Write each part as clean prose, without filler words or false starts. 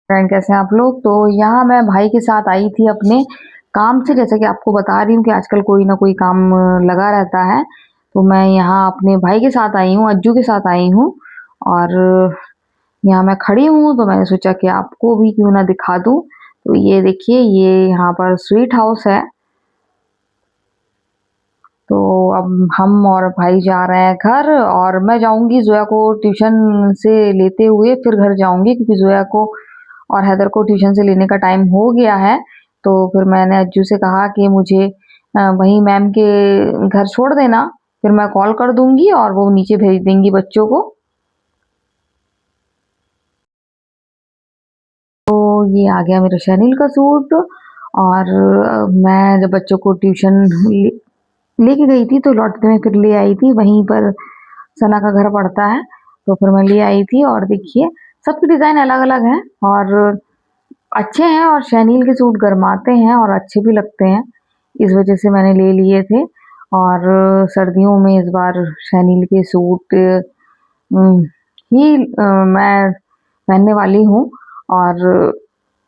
Friend, कैसे हैं आप लोग। तो यहाँ मैं भाई के साथ आई थी अपने काम से। जैसा कि आपको बता रही हूँ कि आजकल कोई ना कोई काम लगा रहता है। तो मैं यहाँ अपने भाई के साथ आई हूँ, अज्जू के साथ आई हूँ। और यहाँ मैं खड़ी हूँ तो मैंने सोचा कि आपको भी क्यों ना दिखा दूँ। तो ये देखिए, ये यहाँ पर स्वीट हाउस है। तो अब हम और भाई जा रहे हैं घर, और मैं जाऊंगी जोया को ट्यूशन से लेते हुए, फिर घर जाऊंगी क्योंकि जोया को और हैदर को ट्यूशन से लेने का टाइम हो गया है। तो फिर मैंने अज्जू से कहा कि मुझे वहीं मैम के घर छोड़ देना, फिर मैं कॉल कर दूंगी और वो नीचे भेज देंगी बच्चों को। तो ये आ गया मेरा शैनिल का सूट। और मैं जब बच्चों को ट्यूशन लेके गई थी तो लौटते में फिर ले आई थी, वहीं पर सना का घर पड़ता है। तो फिर मैं ले आई थी, और देखिए सबकी डिज़ाइन अलग-अलग है और अच्छे हैं, और शैनिल के सूट गरमाते हैं और अच्छे भी लगते हैं। इस वजह से मैंने ले लिए थे। और सर्दियों में इस बार शैनिल के सूट ही मैं पहनने वाली हूँ। और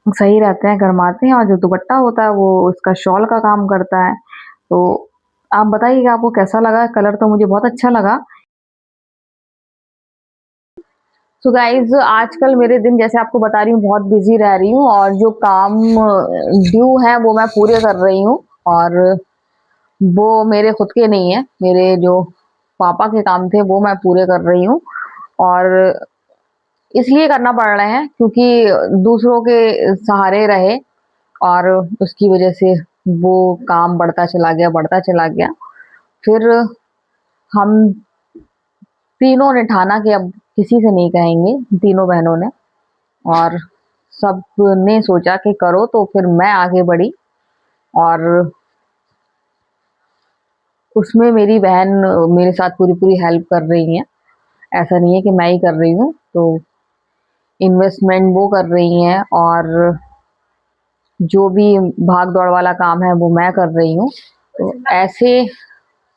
सही रहते हैं, गरमाते हैं, और जो दुपट्टा होता है वो उसका शॉल का काम करता है। तो आप बताइएगा आपको कैसा लगा। कलर तो मुझे बहुत अच्छा लगा। सो गाइज, आजकल मेरे दिन जैसे आपको बता रही हूँ बहुत बिजी रह रही हूँ, और जो काम ड्यू है वो मैं पूरे कर रही हूँ। और वो मेरे खुद के नहीं है, मेरे जो पापा के काम थे वो मैं पूरे कर रही हूँ। और इसलिए करना पड़ रहे हैं क्योंकि दूसरों के सहारे रहे, और उसकी वजह से वो काम बढ़ता चला गया। फिर हम तीनों ने ठाना कि अब किसी से नहीं कहेंगे, तीनों बहनों ने। और सबने सोचा कि करो, तो फिर मैं आगे बढ़ी। और उसमें मेरी बहन मेरे साथ पूरी हेल्प कर रही है। ऐसा नहीं है कि मैं ही कर रही हूँ। तो इन्वेस्टमेंट वो कर रही हैं, और जो भी भाग दौड़ वाला काम है वो मैं कर रही हूँ। तो ऐसे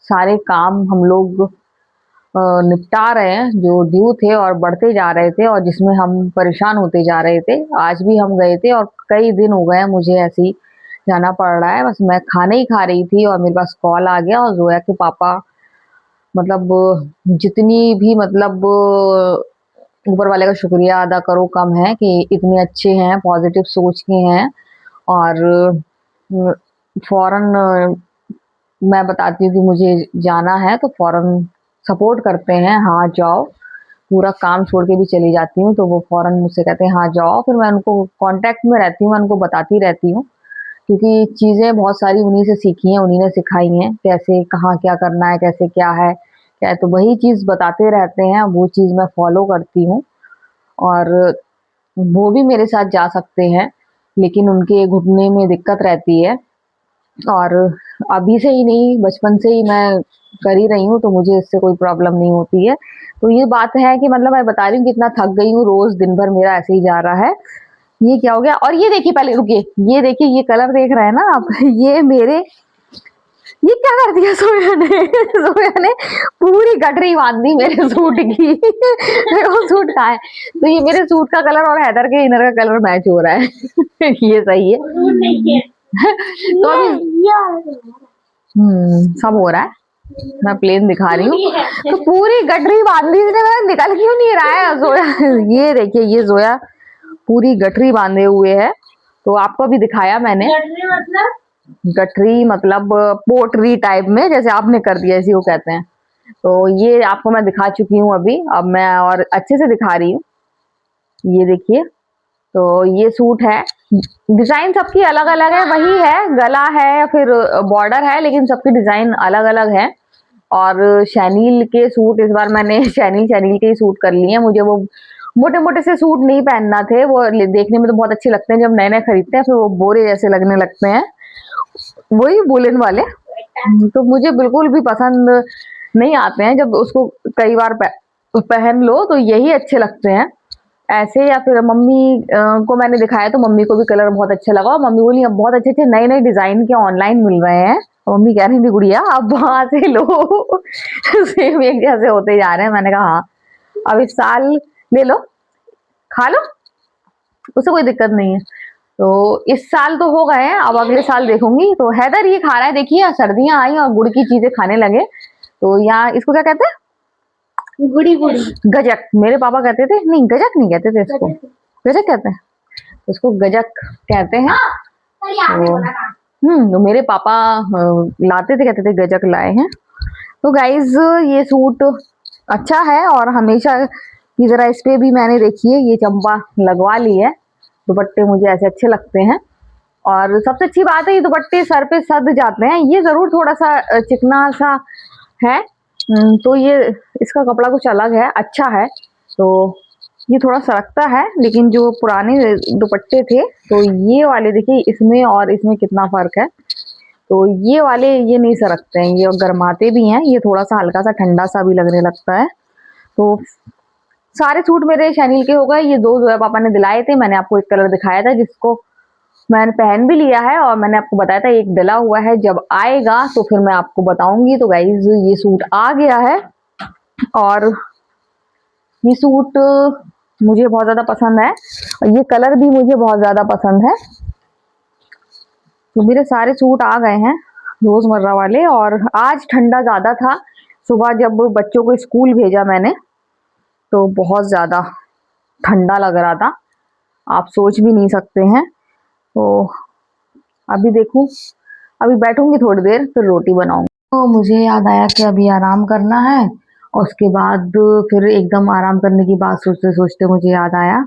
सारे काम हम लोग निपटा रहे हैं जो ड्यू थे और बढ़ते जा रहे थे, और जिसमें हम परेशान होते जा रहे थे। आज भी हम गए थे, और कई दिन हो गए हैं मुझे ऐसे ही जाना पड़ रहा है। बस मैं खाना ही खा रही थी और मेरे पास कॉल आ गया, और जोया के पापा मतलब जितनी भी मतलब ऊपर वाले का शुक्रिया अदा करो कम है कि इतने अच्छे हैं, पॉजिटिव सोच के हैं। और फौरन मैं बताती हूँ कि मुझे जाना है तो फौरन सपोर्ट करते हैं, हाँ जाओ। पूरा काम छोड़ के भी चली जाती हूँ तो वो फौरन मुझसे कहते हैं हाँ जाओ। फिर मैं उनको कांटेक्ट में रहती हूँ, मैं उनको बताती रहती हूँ, क्योंकि चीज़ें बहुत सारी उन्हीं से सीखी हैं, उन्हीं ने सिखाई हैं, कैसे कहाँ क्या करना है, कैसे क्या है क्या है। तो वही चीज़ बताते रहते हैं, वो चीज़ मैं फॉलो करती हूँ। और वो भी मेरे साथ जा सकते हैं, लेकिन उनके घुटने में दिक्कत रहती है। और अभी से ही नहीं, बचपन से ही मैं कर ही रही हूँ, तो मुझे इससे कोई प्रॉब्लम नहीं होती है। तो ये बात है कि मतलब मैं बता रही हूँ कितना थक गई हूँ, रोज दिन भर मेरा ऐसे ही जा रहा है। ये क्या हो गया। और ये देखिए, पहले रुकिए, ये देखिए, ये कलर देख रहे हैं ना आप ये मेरे, ये क्या कर दिया सोया ने सोया ने पूरी गठरी बांध दी मेरे सूट की मेरा वो सूट कहाँ है। तो ये मेरे सूट का कलर और हैदर के इनर का कलर मैच हो रहा है ये सही है तो अभी सब हो रहा है। मैं प्लेन दिखा रही हूँ। तो पूरी गठरी बांध दी इसने, मैं निकल क्यों नहीं रहा है जोया ये देखिए, ये जोया पूरी गठरी बांधे हुए है। तो आपको भी दिखाया मैंने। गठरी मतलब पोटरी टाइप में, जैसे आपने कर दिया ऐसी वो कहते हैं। तो ये आपको मैं दिखा चुकी हूँ अभी, अब मैं और अच्छे से दिखा रही हूँ। ये देखिए, तो ये सूट है। डिजाइन सबकी अलग अलग है, वही है, गला है या फिर बॉर्डर है, लेकिन सबकी डिजाइन अलग अलग है। और शैनिल के सूट इस बार मैंने शैनिल शैनिल के ही सूट कर लिए हैं। मुझे वो मोटे मोटे से सूट नहीं पहनना थे, वो देखने में तो बहुत अच्छे लगते हैं, जब नए नए खरीदते हैं फिर वो बोरे जैसे लगने लगते हैं, वही वुलन वाले। तो मुझे बिल्कुल भी पसंद नहीं आते हैं। जब उसको कई बार पहन लो तो यही अच्छे लगते हैं ऐसे। या फिर मम्मी को मैंने दिखाया तो मम्मी को भी कलर बहुत अच्छा लगा, और मम्मी बोली अब बहुत अच्छे अच्छे नए नए डिजाइन के ऑनलाइन मिल रहे हैं। और मम्मी कह रही थी गुड़िया अब वहां से लो सेम एक जैसे होते जा रहे हैं। मैंने कहा हाँ, अब इस साल ले लो, खा लो। उससे कोई दिक्कत नहीं है। तो इस साल तो हो गए हैं, अब अगले साल देखूंगी। तो हैदर ये खा रहा है, देखिए सर्दियां आई और गुड़ की चीजें खाने लगे। तो यहाँ इसको क्या कहते हैं? गुड़ी गुड़ी। गजक। मेरे पापा कहते थे, नहीं गजक नहीं कहते थे इसको, गजक कहते हैं इसको, गजक कहते हैं। तो मेरे पापा लाते थे, कहते थे गजक लाए हैं। तो गाइज ये सूट अच्छा है और हमेशा की जरा इस पे भी मैंने देखिए ये चंपा लगवा ली है। दुपट्टे मुझे ऐसे अच्छे लगते हैं और सबसे अच्छी बात है ये दुपट्टे सर पे सद जाते हैं। ये जरूर थोड़ा सा चिकना सा है, तो ये इसका कपड़ा कुछ अलग है, अच्छा है। तो ये थोड़ा सरकता है, लेकिन जो पुराने दुपट्टे थे तो ये वाले देखिए इसमें और इसमें कितना फर्क है। तो ये वाले ये नहीं सरकते हैं, ये गर्माते भी हैं, ये थोड़ा सा हल्का सा ठंडा सा भी लगने लगता है। तो सारे सूट मेरे शैनिल के हो गए। ये दो जो है पापा ने दिलाए थे, मैंने आपको एक कलर दिखाया था जिसको मैंने पहन भी लिया है और मैंने आपको बताया था एक डला हुआ है, जब आएगा तो फिर मैं आपको बताऊंगी। तो गाइज ये सूट आ गया है और ये सूट मुझे बहुत ज्यादा पसंद है और ये कलर भी मुझे बहुत ज्यादा पसंद है। तो मेरे सारे सूट आ गए हैं रोजमर्रा वाले। और आज ठंडा ज्यादा था, सुबह जब बच्चों को स्कूल भेजा मैंने तो बहुत ज्यादा ठंडा लग रहा था, आप सोच भी नहीं सकते हैं। तो अभी देखूं, अभी बैठूंगी थोड़ी देर फिर रोटी बनाऊंगी। तो मुझे याद आया कि अभी आराम करना है और उसके बाद फिर एकदम आराम करने की बात सोचते सोचते मुझे याद आया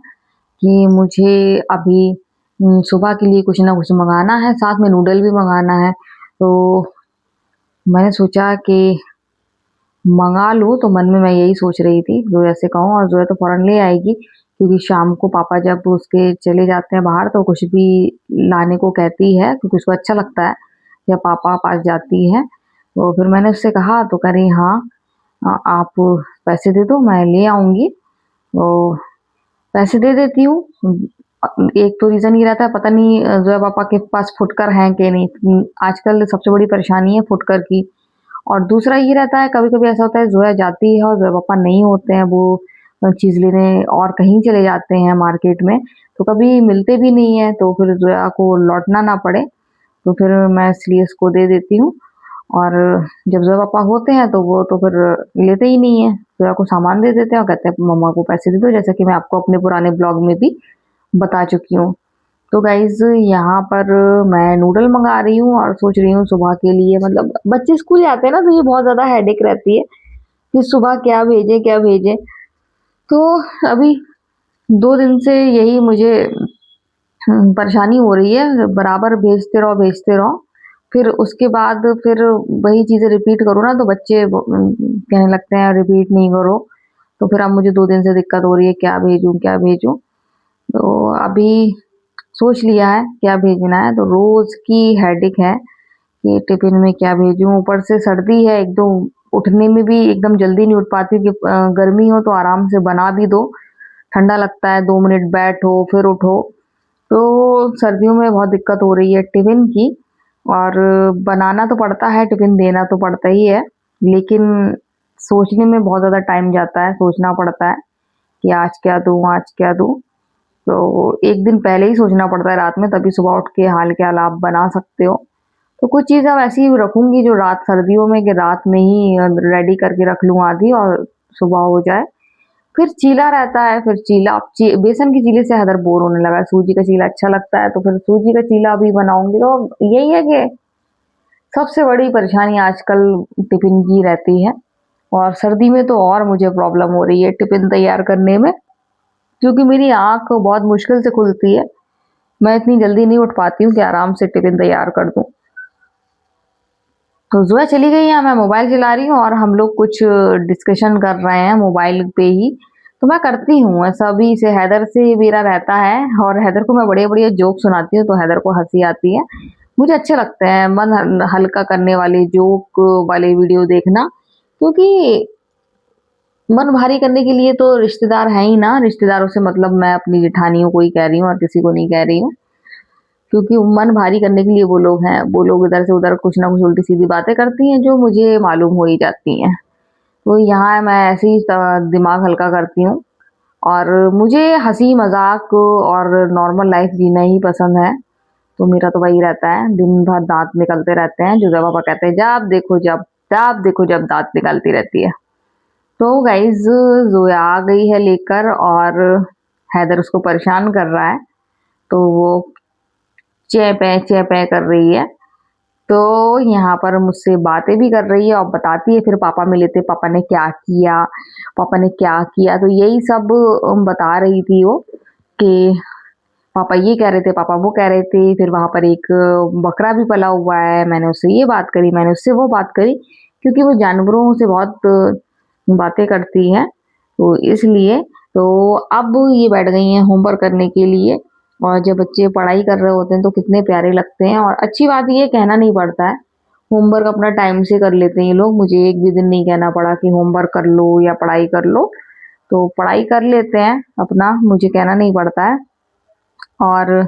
कि मुझे अभी सुबह के लिए कुछ ना कुछ मंगाना है, साथ में नूडल भी मंगाना है। तो मैंने सोचा कि मंगा लूँ, तो मन में मैं यही सोच रही थी जोया से कहूँ, और जोया तो फौरन ले आएगी क्योंकि शाम को पापा जब उसके चले जाते हैं बाहर तो कुछ भी लाने को कहती है क्योंकि उसको अच्छा लगता है जब पापा पास जाती है। तो फिर मैंने उससे कहा तो कह रही हाँ आप पैसे दे दो मैं ले आऊँगी। तो पैसे दे देती हूँ। एक तो रीज़न ये रहता है, पता नहीं जोया पापा के पास फुटकर हैं कि नहीं, आजकल सबसे बड़ी परेशानी है फुटकर की। और दूसरा ये रहता है कभी कभी ऐसा होता है जोया जाती है और जोया पापा नहीं होते हैं, वो चीज़ लेने और कहीं चले जाते हैं मार्केट में, तो कभी मिलते भी नहीं है, तो फिर जोया को लौटना ना पड़े, तो फिर मैं इसलिए इसको दे देती हूँ। और जब जोया पापा होते हैं तो वो तो फिर लेते ही नहीं है, जोया को सामान दे देते हैं और कहते हैं मम्मा को पैसे दे दो, जैसा कि मैं आपको अपने पुराने ब्लॉग में भी बता चुकी हूँ। तो गाइज यहाँ पर मैं नूडल मंगा रही हूँ और सोच रही हूँ सुबह के लिए, मतलब बच्चे स्कूल जाते हैं ना तो ये बहुत ज़्यादा हेडेक रहती है कि सुबह क्या भेजें क्या भेजें। तो अभी 2 दिन से यही मुझे परेशानी हो रही है, बराबर भेजते रहो फिर उसके बाद फिर वही चीज़ें रिपीट करो ना तो बच्चे कहने लगते हैं रिपीट नहीं करो। तो फिर अब मुझे 2 दिन से दिक्कत हो रही है क्या भेजूँ क्या भेजूँ। तो अभी सोच लिया है क्या भेजना है, तो रोज की हेडेक है कि टिफिन में क्या भेजूं। ऊपर से सर्दी है, एकदम उठने में भी एकदम जल्दी नहीं उठ पाती कि गर्मी हो तो आराम से बना भी दो, ठंडा लगता है 2 मिनट बैठो फिर उठो। तो सर्दियों में बहुत दिक्कत हो रही है टिफिन की, और बनाना तो पड़ता है टिफिन देना तो पड़ता ही है, लेकिन सोचने में बहुत ज़्यादा टाइम जाता है, सोचना पड़ता है कि आज क्या दूँ आज क्या दूँ। तो एक दिन पहले ही सोचना पड़ता है रात में, तभी सुबह उठ के हाल के हाल आप बना सकते हो। तो कुछ चीज़ अब ऐसी रखूंगी जो रात सर्दियों में कि रात में ही रेडी करके रख लूँ आधी और सुबह हो जाए। फिर चीला रहता है, फिर चीला बेसन की चीले से हैदर बोर होने लगा है, सूजी का चीला अच्छा लगता है तो फिर सूजी का चीला भी बनाऊंगी। तो यही है कि सबसे बड़ी परेशानी आजकल टिफिन की रहती है, और सर्दी में तो और मुझे प्रॉब्लम हो रही है टिफिन तैयार करने में, क्योंकि मेरी आँख बहुत मुश्किल से खुलती है, मैं इतनी जल्दी नहीं उठ पाती हूँ कि आराम से टिफिन तैयार कर दूँ। तो जोया चली गई है, मैं मोबाइल चला रही हूँ और हम लोग कुछ डिस्कशन कर रहे हैं मोबाइल पे ही। तो मैं करती हूँ ऐसा भी, से हैदर से मेरा रहता है और हैदर को मैं बड़े बड़े जोक सुनाती हूँ तो हैदर को हंसी आती है। मुझे अच्छे लगते हैं मन हल्का करने वाले जोक वाले वीडियो देखना, क्योंकि मन भारी करने के लिए तो रिश्तेदार है ही ना, रिश्तेदारों से मतलब मैं अपनी जेठानियों को ही कह रही हूँ और किसी को नहीं कह रही हूँ, क्योंकि मन भारी करने के लिए वो लोग हैं, वो लोग इधर से उधर कुछ ना कुछ उल्टी सीधी बातें करती हैं जो मुझे मालूम हो ही जाती हैं। तो यहाँ मैं ऐसे ही दिमाग हल्का करती हूँ और मुझे हंसी मजाक और नॉर्मल लाइफ जीना ही पसंद है। तो मेरा तो वही रहता है, दिन भर दांत निकलते रहते हैं। जो पापा कहते हैं जब देखो जब दांत निकलती रहती है। तो गाइज जोया आ गई है लेकर, और हैदर उसको परेशान कर रहा है। तो वो चै पै कर रही है। तो यहाँ पर मुझसे बातें भी कर रही है और बताती है, फिर पापा मिले थे, पापा ने क्या किया, पापा ने क्या किया। तो यही सब बता रही थी वो, कि पापा ये कह रहे थे, पापा वो कह रहे थे। फिर वहां पर एक बकरा भी पला हुआ है, मैंने उससे ये बात करी, मैंने उससे वो बात करी, क्योंकि वो जानवरों से बहुत बातें करती है। तो इसलिए तो अब ये बैठ गई हैं होमवर्क करने के लिए। और जब बच्चे पढ़ाई कर रहे होते हैं तो कितने प्यारे लगते हैं। और अच्छी बात ये कहना नहीं पड़ता है, होमवर्क अपना टाइम से कर लेते हैं ये लोग। मुझे एक भी दिन नहीं कहना पड़ा कि होमवर्क कर लो या पढ़ाई कर लो। तो पढ़ाई कर लेते हैं अपना, मुझे कहना नहीं पड़ता है। और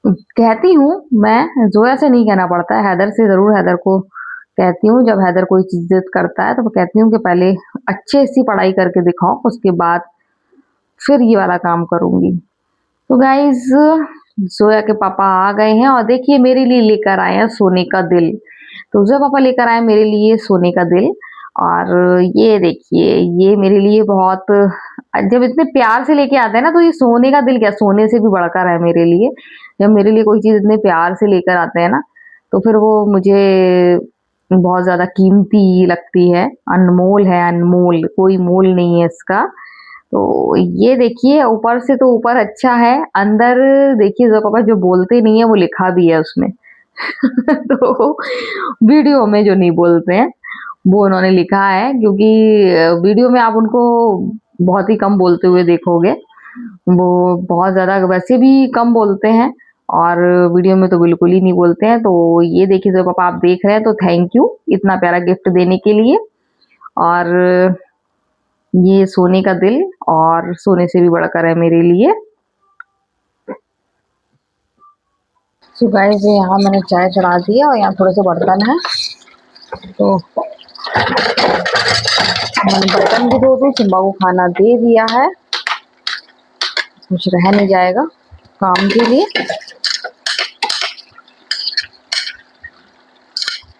कहती हूँ मैं, जोया से नहीं कहना पड़ता है, हैदर से जरूर हैदर को कहती हूँ। जब हैदर कोई चीज जिद करता है तो मैं कहती हूँ कि पहले अच्छे सी पढ़ाई करके दिखाओ, उसके बाद फिर ये वाला काम करूंगी। तो गाइज जोया के पापा आ गए हैं, और देखिए मेरे लिए लेकर आए हैं सोने का दिल। तो जोया पापा लेकर आए मेरे लिए सोने का दिल। और ये देखिए, ये मेरे लिए बहुत, जब इतने प्यार से लेके आते हैं ना, तो ये सोने का दिल क्या, सोने से भी बढ़कर है मेरे लिए। जब मेरे लिए कोई चीज इतने प्यार से लेकर आते हैं ना, तो फिर वो मुझे बहुत ज्यादा कीमती लगती है, अनमोल है, अनमोल, कोई मोल नहीं है इसका। तो ये देखिए, ऊपर से तो ऊपर अच्छा है, अंदर देखिए जो पापा जो बोलते नहीं है वो लिखा भी है उसमें। तो वीडियो में जो नहीं बोलते हैं वो उन्होंने लिखा है, क्योंकि वीडियो में आप उनको बहुत ही कम बोलते हुए देखोगे। वो बहुत ज्यादा वैसे भी कम बोलते हैं, और वीडियो में तो बिल्कुल ही नहीं बोलते हैं। तो ये देखिए जो पापा आप देख रहे हैं, तो थैंक यू इतना प्यारा गिफ्ट देने के लिए। और ये सोने का दिल, और सोने से भी बढ़कर है मेरे लिए। सो गाइस यहाँ मैंने चाय चढ़ा दी है, और यहाँ थोड़े से बर्तन है, तो मैंने बर्तन भी धो दी, सिम्बा को खाना दे दिया है, कुछ रह नहीं जाएगा काम के लिए।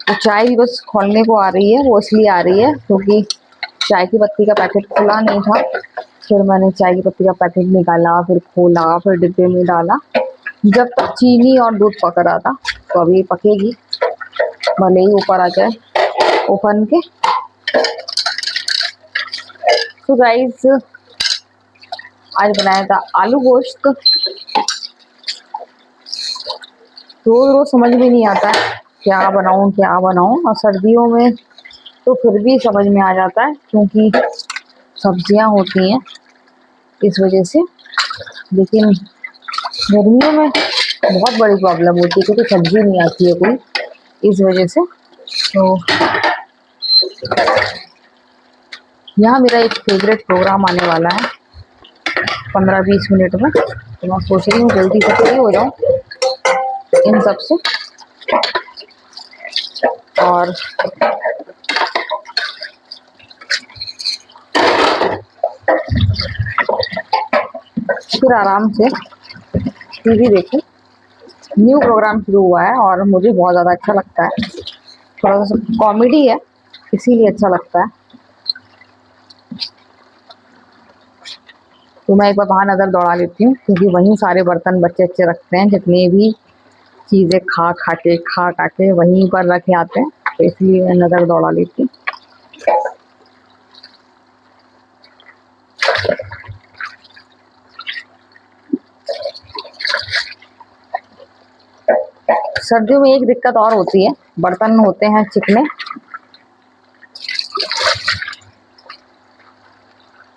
तो चाय भी बस खोलने को आ रही है, वो इसलिए आ रही है क्योंकि चाय की पत्ती का पैकेट खुला नहीं था। फिर मैंने चाय की पत्ती का पैकेट निकाला, फिर खोला, फिर डिब्बे में डाला। जब तक चीनी और दूध पक रहा था, तो अभी पकेगी, भले ही ऊपर आ जाए ओपन के। तो गाइस आज बनाया था आलू गोश्त। रोज रोज समझ में नहीं आता है क्या बनाऊं क्या बनाऊं, और सर्दियों में तो फिर भी समझ में आ जाता है क्योंकि सब्जियां होती हैं इस वजह से। लेकिन गर्मियों में बहुत बड़ी प्रॉब्लम होती है क्योंकि सब्जी नहीं आती है कोई, इस वजह से। तो यहाँ मेरा एक फेवरेट प्रोग्राम आने वाला है 15-20 मिनट में, तो मैं सोच रही हूँ जल्दी से फ्री हो जाऊँ इन सब से, और फिर आराम से टीवी देखूं। न्यू प्रोग्राम शुरू हुआ है और मुझे बहुत ज़्यादा अच्छा लगता है, थोड़ा सा कॉमेडी है इसीलिए अच्छा लगता है। तो मैं एक बार वहाँ नज़र दौड़ा लेती हूँ, क्योंकि वहीं सारे बर्तन बच्चे अच्छे रखते हैं, जितनी भी चीज़ें खा के वहीं पर रखे आते हैं, तो इसलिए मैं नज़र दौड़ा लेती हूँ। सर्दियों में एक दिक्कत और होती है, बर्तन होते हैं चिकने,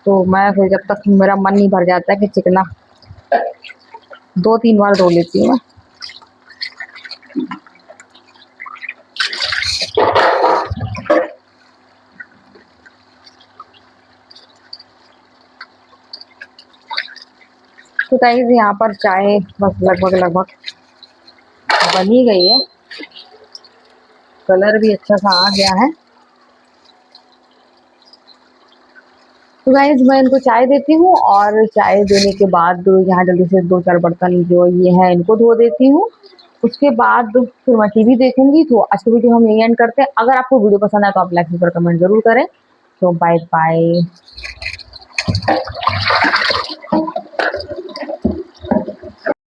तो मैं फिर जब तक मेरा मन नहीं भर जाता है कि चिकना 2-3 बार धो लेती हूँ मैं। तो गाइस यहाँ पर चाय बस लगभग बन ही गई है, कलर भी अच्छा सा आ गया है। तो गाइस मैं इनको चाय देती हूँ और चाय देने के बाद यहाँ जल्दी से 2-4 बर्तन जो ये हैं इनको धो देती हूँ। उसके बाद फिर मैं टीवी देखूँगी। तो आज की वीडियो हम यहीं एंड करते हैं। अगर आपको वीडियो पसंद आए तो आप लाइक, शेयर, कमेंट ज़रूर करें। तो बाय बाय।